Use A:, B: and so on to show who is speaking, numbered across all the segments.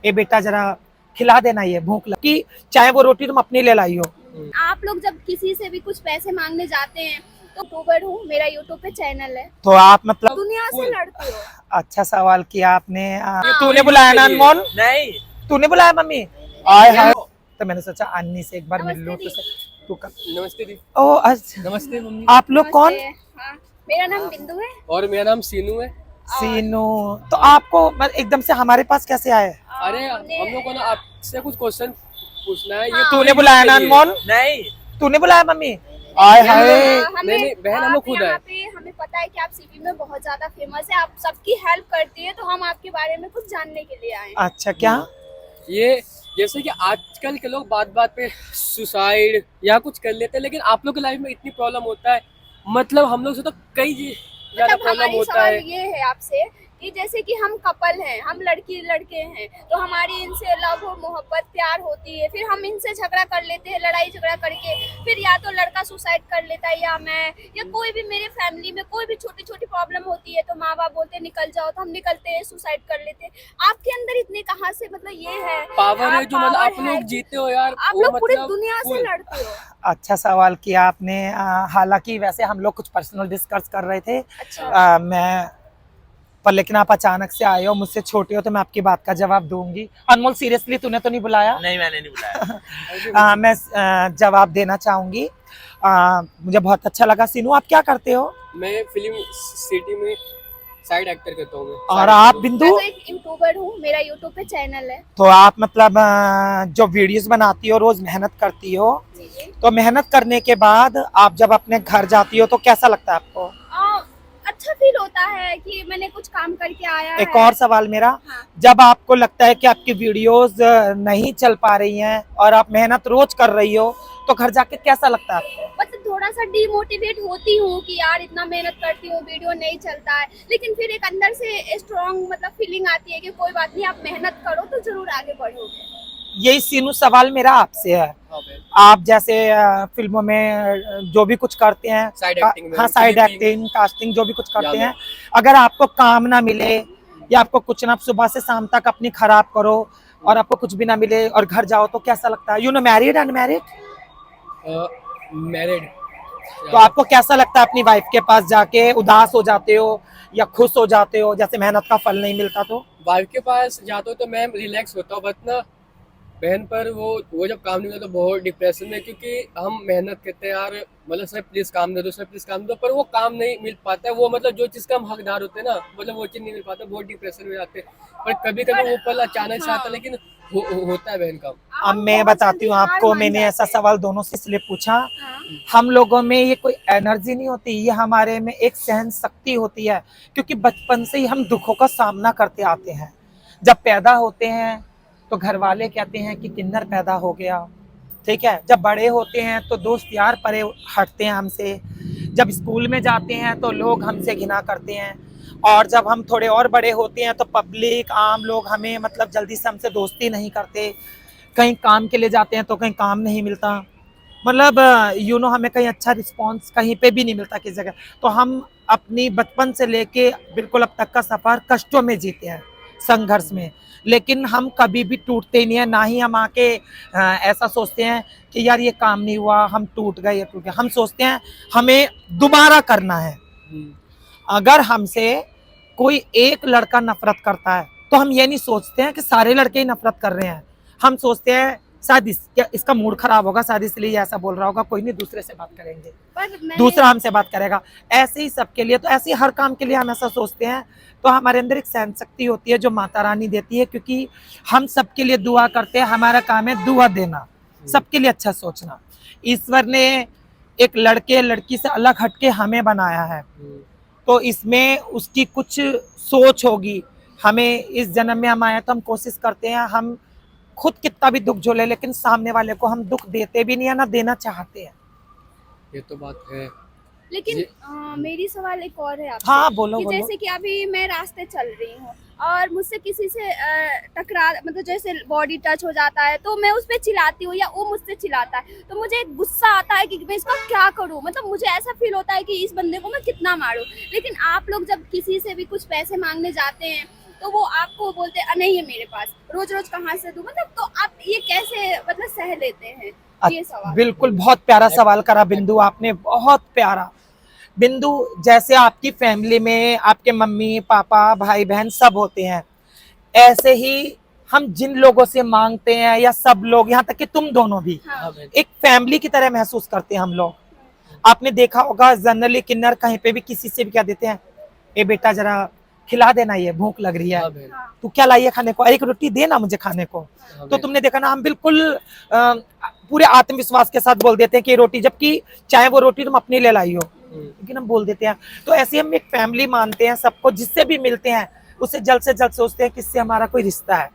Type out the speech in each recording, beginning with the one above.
A: ए बेटा जरा खिला देना, ये भूख लगी, चाहे वो रोटी तुम अपनी ले लाई हो।
B: आप लोग जब किसी से भी कुछ पैसे मांगने जाते हैं तो यूट्यूबर हूँ, मेरा यूट्यूब पे चैनल है,
A: तो आप मतलब
B: दुनिया से लड़ते हो।
A: अच्छा सवाल किया आपने।
B: हाँ।
A: तूने बुलाया ना अनमोल?
C: नहीं,
A: तूने बुलाया मम्मी? आय हाय, तो मैंने सोचा अन्नी से एक बार मिल लूं।
B: नमस्ते
A: तू कर।
C: नमस्ते दी।
A: ओ अच्छा,
C: नमस्ते मम्मी।
A: आप लोग कौन?
B: नमस्ते। हाँ, मेरा नाम बिंदु है।
C: और मेरा नाम सीनू है।
A: सीनू। तो आपको एकदम से हमारे पास कैसे आए?
C: अरे हम लोग को ना आपसे कुछ क्वेश्चन पूछना है। ये
B: हाँ।
A: तूने बुलाया ना अनमोल?
C: नहीं,
A: तूने बुलाया मम्मी? आय हाय,
C: नहीं, बहन हम लोग खुद
B: यहाँ
C: आए।
B: पे हमें पता है कि आप सिटी में बहुत ज्यादा फेमस है, आप सबकी हेल्प करती है, तो हम आपके बारे में कुछ जानने के लिए आए हैं।
A: अच्छा क्या?
C: ये जैसे कि आजकल के लोग बात बात पे सुसाइड या कुछ कर लेते हैं, लेकिन आप लोग की लाइफ में इतनी प्रॉब्लम होता है, मतलब हम लोग से तो कई ज्यादा
B: मतलब
C: प्रॉब्लम
B: हमारी
C: होता
B: सवाल
C: है।
B: ये है आपसे कि जैसे कि हम कपल हैं, हम लड़की लड़के हैं, तो हमारी इनसे लव और मोहब्बत प्यार होती है, फिर हम इनसे झगड़ा कर लेते हैं, लड़ाई झगड़ा करके, फिर या तो लड़का सुसाइड कर लेता है या मैं या कोई भी मेरे फैमिली में कोई भी छोटी छोटी प्रॉब्लम होती है तो माँ बाप बोलते हैं निकल जाओ, तो हम निकलते हैं, सुसाइड कर लेते हैं। आपके अंदर इतने कहाँ से मतलब ये है
C: पावर है जो मतलब
B: power
C: आप
B: है
C: लोग
B: कि
C: जीते हो यार,
B: आप
C: वो
B: लोग पूरी
C: मतलब
B: दुनिया से
C: full।
B: लड़ते हो।
A: अच्छा सवाल किया आपने। हालांकि वैसे हम लोग कुछ पर्सनल डिस्कस कर रहे थे।
B: अच्छा। मैं
A: पर लेकिन आप अचानक से आए हो, मुझसे छोटे हो, तो मैं आपकी बात का जवाब दूंगी। अनमोल सीरियसली तूने तो नहीं बुलाया?
C: नहीं, मैंने नहीं बुलाया।
A: मैं जवाब देना चाहूंगी। मुझे बहुत अच्छा लगा। सीनू आप क्या करते हो?
C: मैं फिल्म सिटी में साइड एक्टर करता हूँ। मैं
A: और
C: side
A: आप
C: actor हूँ।
A: बिंदु?
B: तो एक यूट्यूबर हूँ, मेरा यूट्यूब पे चैनल है।
A: तो आप मतलब जो वीडियोस बनाती हो, रोज मेहनत करती हो,
B: जी जी।
A: तो मेहनत करने के बाद आप जब अपने घर जाती हो तो कैसा लगता है आपको?
B: अच्छा फील होता है कि मैंने कुछ काम करके आया
A: एक
B: है।
A: और सवाल मेरा,
B: हाँ।
A: जब आपको लगता है कि आपकी वीडियोस नहीं चल पा रही हैं और आप मेहनत रोज कर रही हो, तो घर जाके कैसा लगता है आपको?
B: मतलब थोड़ा सा डिमोटिवेट होती हूँ कि यार इतना मेहनत करती हूँ, वीडियो नहीं चलता है, लेकिन फिर एक अंदर से स्ट्रॉन्ग मतलब फीलिंग आती है कि कोई बात नहीं, आप मेहनत करो तो जरूर आगे बढ़ोगे।
A: यही सीनू सवाल मेरा आपसे है।
C: हाँ बहन।
A: आप जैसे फिल्मों में जो भी कुछ करते हैं,
C: साइड एक्टिंग में,
A: हाँ साइड
C: clipping,
A: एक्टिंग, कास्टिंग, जो भी कुछ करते
C: या
A: हैं, अगर आपको काम ना मिले या आपको कुछ ना, सुबह से शाम तक अपनी खराब करो और आपको कुछ भी ना मिले और घर जाओ, तो कैसा लगता है? You know, married unmarried?
C: Married.
A: तो आपको कैसा लगता है अपनी वाइफ के पास जाके? उदास हो जाते हो या खुश हो जाते हो जैसे मेहनत का फल नहीं मिलता तो?
C: वाइफ के पास जाता हूँ तो मैं रिलैक्स होता हूँ, बट ना बहन पर वो जब काम नहीं मिलता तो बहुत डिप्रेशन में, क्योंकि हम मेहनत करते हैं यार, मतलब सर प्लीज काम दे दो, सर प्लीज काम दे दो, पर वो काम नहीं मिल पाता है। वो मतलब जो चीज़ का हम हकदार होते हैं ना, मतलब वो चीज़ नहीं मिल पाता, बहुत डिप्रेशन में जाते हैं। पर कभी कभी वो पल अचानक से आता है, लेकिन होता है बहन काम।
A: अब मैं बताती हूँ आपको, मैंने ऐसा सवाल दोनों से इसलिए पूछा,
B: हाँ।
A: हम लोगों में ये कोई एनर्जी नहीं होती, ये हमारे में एक सहन शक्ति होती है, क्योंकि बचपन से ही हम दुखों का सामना करते आते हैं। जब पैदा होते हैं तो घर वाले कहते हैं कि किन्नर पैदा हो गया, ठीक है। जब बड़े होते हैं तो दोस्त यार परे हटते हैं हमसे। जब स्कूल में जाते हैं तो लोग हमसे घिना करते हैं, और जब हम थोड़े और बड़े होते हैं तो पब्लिक, आम लोग हमें मतलब जल्दी से हमसे दोस्ती नहीं करते। कहीं काम के लिए जाते हैं तो कहीं काम नहीं मिलता, मतलब यू नो, हमें कहीं अच्छा रिस्पांस कहीं पे भी नहीं मिलता किसी जगह। तो हम अपनी बचपन से लेके बिल्कुल अब तक का सफर कष्टों में जीते हैं, संघर्ष में, लेकिन हम कभी भी टूटते नहीं है। ना ही हम आके ऐसा सोचते हैं कि यार ये काम नहीं हुआ, हम टूट गए, ये टूट गए। हम सोचते हैं हमें दोबारा करना है। अगर हमसे कोई एक लड़का नफरत करता है तो हम ये नहीं सोचते हैं कि सारे लड़के ही नफरत कर रहे हैं। हम सोचते हैं शायद इसका मूड खराब होगा, शायद इसलिए ऐसा बोल रहा होगा, कोई नहीं, दूसरे से बात करेंगे, दूसरा हमसे बात करेगा। ऐसे ही सबके लिए, तो ऐसे ही हर काम के लिए हम ऐसा सोचते हैं। तो हमारे अंदर एक सहन शक्ति होती है जो माता रानी देती है, क्योंकि हम सबके लिए दुआ करते हैं। हमारा काम है दुआ देना, सबके लिए अच्छा सोचना। ईश्वर ने एक लड़के लड़की से अलग हटके हमें बनाया है, तो इसमें उसकी कुछ सोच होगी। हमें इस जन्म में हम आए तो हम कोशिश करते हैं, हम खुद कितना भी दुख झेले, लेकिन सामने वाले को हम दुख देते भी नहीं है, ना देना चाहते हैं।
C: ये तो बात है।
B: लेकिन मेरी सवाल एक और है आपसे।
A: हाँ बोलो
B: कि
A: बोलो।
B: जैसे कि अभी मैं रास्ते चल रही हूँ और मुझसे किसी से टकरा मतलब जैसे बॉडी टच हो जाता है तो मैं उस पर चिल्लाती हूँ या वो मुझसे चिल्लाता है, तो मुझे गुस्सा आता है कि मैं इसका क्या करूँ, मतलब मुझे ऐसा फील होता है कि इस बंदे को मैं कितना मारूँ। लेकिन आप लोग जब किसी से भी कुछ पैसे मांगने जाते हैं तो वो आपको बोलते हैं नहीं है मेरे पास, रोज रोज कहाँ से दूं, मतलब तो आप ये कैसे मतलब सह लेते हैं ये सवाल?
A: बिल्कुल, बहुत प्यारा सवाल करा बिंदु आपने, बहुत प्यारा। बिंदु, जैसे आपकी फैमिली में आपके मम्मी पापा भाई बहन सब होते हैं, ऐसे ही हम जिन लोगों से मांगते हैं या सब लोग, यहाँ तक कि तुम दोनों भी
B: हाँ।
A: एक फैमिली की तरह महसूस करते हैं हम लोग। आपने देखा होगा जनरली किन्नर कहीं पे भी किसी से भी क्या देते हैं, ए बेटा जरा खिला देना, ये भूख लग रही है,
C: हाँ बहन,
B: हाँ,
A: तू क्या लाइए खाने को, एक रोटी देना मुझे खाने को।
C: हाँ
A: तो
C: बहन,
A: तुमने देखा ना, हम बिल्कुल पूरे आत्मविश्वास के साथ बोल देते हैं कि ये रोटी, जबकि चाहे वो रोटी तुम अपने लिए लाई हो, लेकिन हम बोल देते हैं। तो ऐसे हम एक फैमिली मानते हैं सबको, जिससे भी मिलते हैं उससे जल्द से जल्द सोचते हैं कि इससे हमारा कोई रिश्ता है,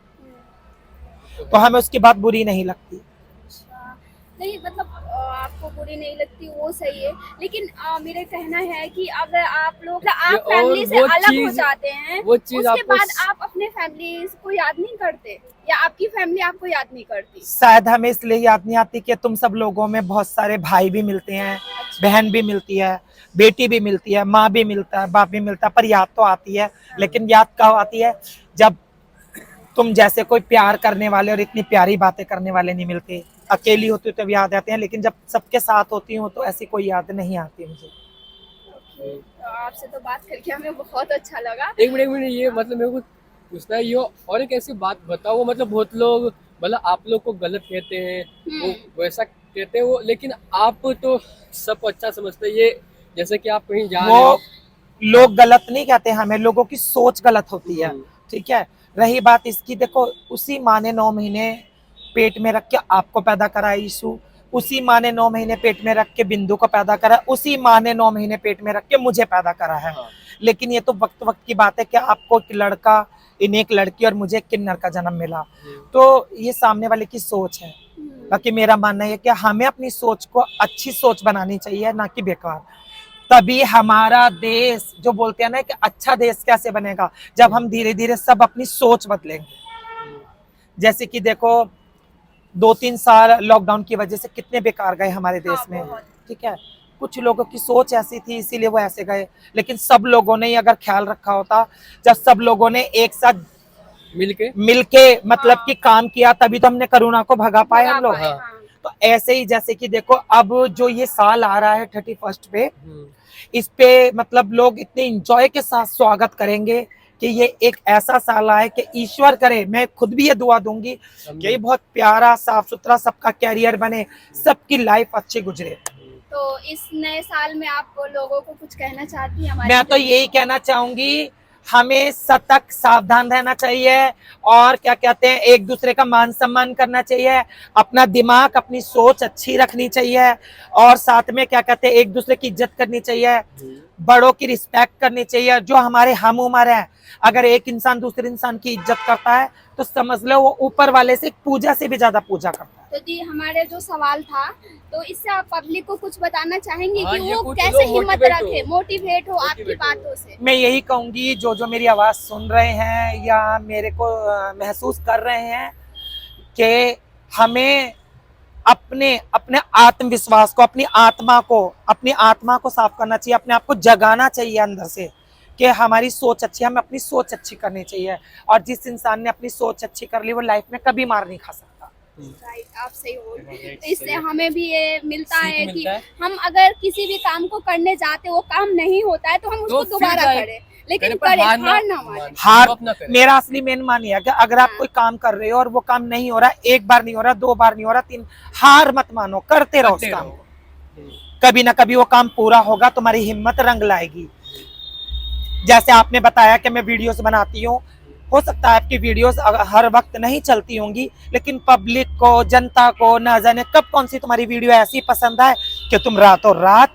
A: तो हमें उसकी बात बुरी नहीं लगती।
B: अच्छा। नहीं मतलब आपको बुरी नहीं लगती वो सही है, लेकिन मेरा कहना है कि अगर आप लोग आप
C: और
B: फैमिली से
C: वो
B: अलग हो
C: चीज़-
B: जाते हैं,
C: वो चीज़
B: उसके
C: आपको
B: बाद आप अपने फैमिली को याद नहीं करते, या आपकी फैमिली आपको याद नहीं करती?
A: शायद हमें इसलिए याद नहीं आती कि तुम सब लोगों में बहुत सारे भाई भी मिलते हैं, बहन भी मिलती है, बेटी भी मिलती है, माँ भी मिलता है, बाप भी मिलता है, पर याद तो आती है। लेकिन याद कब आती है, जब तुम जैसे कोई प्यार करने वाले और इतनी प्यारी बातें करने वाले नहीं मिलते। अकेली होती हो तब याद आते हैं, लेकिन जब सबके साथ होती हूँ तो ऐसी कोई याद नहीं आती मुझे।
B: ओके, तो आपसे तो बात करके हमें बहुत अच्छा लगा।
C: एक मिनट, ये मतलब मेरे को पूछना है, ये और एक ऐसी बात बताओ, वो मतलब बहुत लोग मतलब आप लोग को गलत कहते हैं, वो वैसा कहते हैं वो, लेकिन आप तो सबको अच्छा समझते हैं, ये जैसे कि आप कहीं जा रहे
A: वो
C: हो।
A: लोग गलत नहीं कहते, हमें लोगों की सोच गलत होती है, ठीक है। रही बात इसकी, देखो उसी माँ ने 9 महीने पेट में रख के आपको पैदा करा यीशु, उसी माँ ने 9 महीने पेट में रख के बिंदु को पैदा करा, उसी माँ ने 9 महीने पेट में रख के मुझे पैदा करा है।
C: हाँ।
A: लेकिन ये तो वक्त वक्त की बात है कि आपको एक लड़का, इन्हें एक लड़की और मुझे एक किन्नर का जन्म मिला, तो ये सामने वाले की सोच है। बाकी मेरा मानना है कि हमें अपनी सोच को अच्छी सोच बनानी चाहिए, ना कि बेकार। तभी हमारा देश, जो बोलते हैं ना कि अच्छा देश कैसे बनेगा, जब हम धीरे धीरे सब अपनी सोच बदलेंगे। जैसे कि देखो 2-3 साल लॉकडाउन की वजह से कितने बेकार गए हमारे देश
B: हाँ,
A: में,
B: बहुत।
A: ठीक है। कुछ लोगों की सोच ऐसी थी इसीलिए वो ऐसे गए, लेकिन सब लोगों ने अगर ख्याल रखा होता, जब सब लोगों ने एक साथ मिलके मतलब कि काम किया, तभी तो हमने कोरोना को भगा पाए हम लोग।
C: हाँ।
A: तो ऐसे ही जैसे कि देखो अब जो ये साल आ रहा है 31 पे, इस पे मतलब लोग इतने इंजॉय के साथ स्वागत करेंगे कि ये एक ऐसा साल आए कि ईश्वर करे, मैं खुद भी ये दुआ दूंगी कि ये बहुत प्यारा साफ सुथरा सबका कैरियर बने, सबकी लाइफ अच्छी गुजरे।
B: तो इस नए साल में आप लोगों को कुछ कहना चाहती हैं?
A: मैं तो यही कहना चाहूंगी, हमें सतर्क सावधान रहना चाहिए, और क्या कहते हैं एक दूसरे का मान सम्मान करना चाहिए, अपना दिमाग अपनी सोच अच्छी रखनी चाहिए, और साथ में क्या कहते हैं एक दूसरे की इज्जत करनी चाहिए, बड़ों की रिस्पेक्ट करनी चाहिए। जो हमारे हम उम्र है, अगर एक इंसान दूसरे इंसान की इज्जत करता है तो समझ लो वो ऊपर वाले से पूजा से भी ज्यादा पूजा करता है।
B: तो दी हमारे जो सवाल था, तो इससे आप पब्लिक को कुछ बताना चाहेंगे
C: हाँ,
B: कि
C: ये
B: वो
C: कुछ
B: कैसे
C: लोग
B: हिम्मत
C: मोटिवेट
B: रखे, मोटिवेट हो आपकी
C: मोटिवेट हो।
B: बातों से?
A: मैं यही कहूंगी, जो मेरी आवाज सुन रहे हैं या मेरे को महसूस कर रहे हैं, कि हमें अपने अपने आत्मविश्वास को, अपनी आत्मा को साफ करना चाहिए, अपने आप को जगाना चाहिए अंदर से कि हमारी सोच अच्छी है, हमें अपनी सोच अच्छी करनी चाहिए। और जिस इंसान ने अपनी सोच अच्छी कर ली वो लाइफ में कभी मार नहीं खा सकता।
B: राइट, आप सही बोल रहे हैं। तो इससे हमें भी ये मिलता
C: सीख
B: है कि
C: मिलता है।
B: हम अगर किसी भी काम को करने जाते वो काम नहीं होता है तो हम उसको
C: फिर
B: दोबारा
C: जाए-
B: करें, लेकिन
C: करें, पर
B: करें,
C: हार
B: हार ना माने।
A: हार,
C: गिव अप ना करें।
A: मेरा असली मेन मान यह है कि अगर आप कोई काम कर रहे हो और वो काम नहीं हो रहा, एक बार नहीं हो रहा, 2 बार नहीं हो रहा, 3, हार मत मानो, करते रहो उस काम को। कभी ना कभी वो काम पूरा होगा, तुम्हारी हिम्मत रंग लाएगी। जैसे आपने बताया कि मैं वीडियोस बनाती हूँ, हो सकता है आपकी वीडियोस हर वक्त नहीं चलती होंगी, लेकिन पब्लिक को, जनता को न जाने कब कौन सी तुम्हारी वीडियो ऐसी पसंद आए कि तुम रातों रात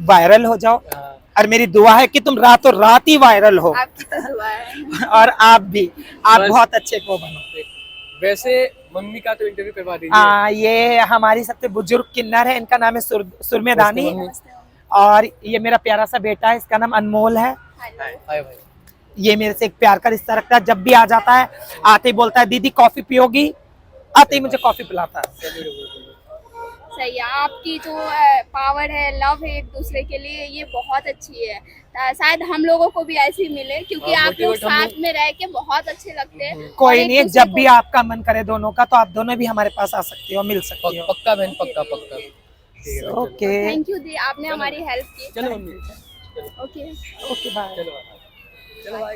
A: वायरल हो जाओ। और मेरी दुआ है कि तुम रातों रात ही वायरल हो,
B: आपकी तो दुआ है।
A: और आप
C: बस।
A: बहुत अच्छे को बनो।
C: वैसे मम्मी का तो इंटरव्यू करवा दीजिए।
A: ये हमारी सबसे बुजुर्ग किन्नर है, इनका नाम है सुरमेदानी,
C: नमस्ते
A: और ये मेरा प्यारा सा बेटा है, इसका नाम अनमोल है।
B: हेलो।
C: हाय भाई।
A: ये मेरे से एक प्यार का रिश्ता रखता है, जब भी आ जाता है आते ही बोलता है दीदी कॉफी पियोगी, आते ही मुझे कॉफी पिलाता है।
B: सही है, आपकी जो पावर है, लव है एक दूसरे के लिए, ये बहुत अच्छी है। शायद हम लोगों को भी ऐसी मिले, क्योंकि
C: हाँ,
B: आप लोग
C: motivate हम
B: साथ में रह के बहुत अच्छे लगते हैं। और
A: कोई
B: एक
A: नहीं,
B: दूसरे
A: जब भी
B: को-
A: आपका मन करे दोनों का तो आप दोनों भी हमारे पास आ सकती हो, मिल सकती हो।
C: पक्का बहन, पक्का पक्का। ठीक है,
A: ओके
B: थैंक यू दी, आपने हमारी हेल्प की।
C: चलो मम्मी,
B: ओके
A: ओके बाय।
C: चलो चलो।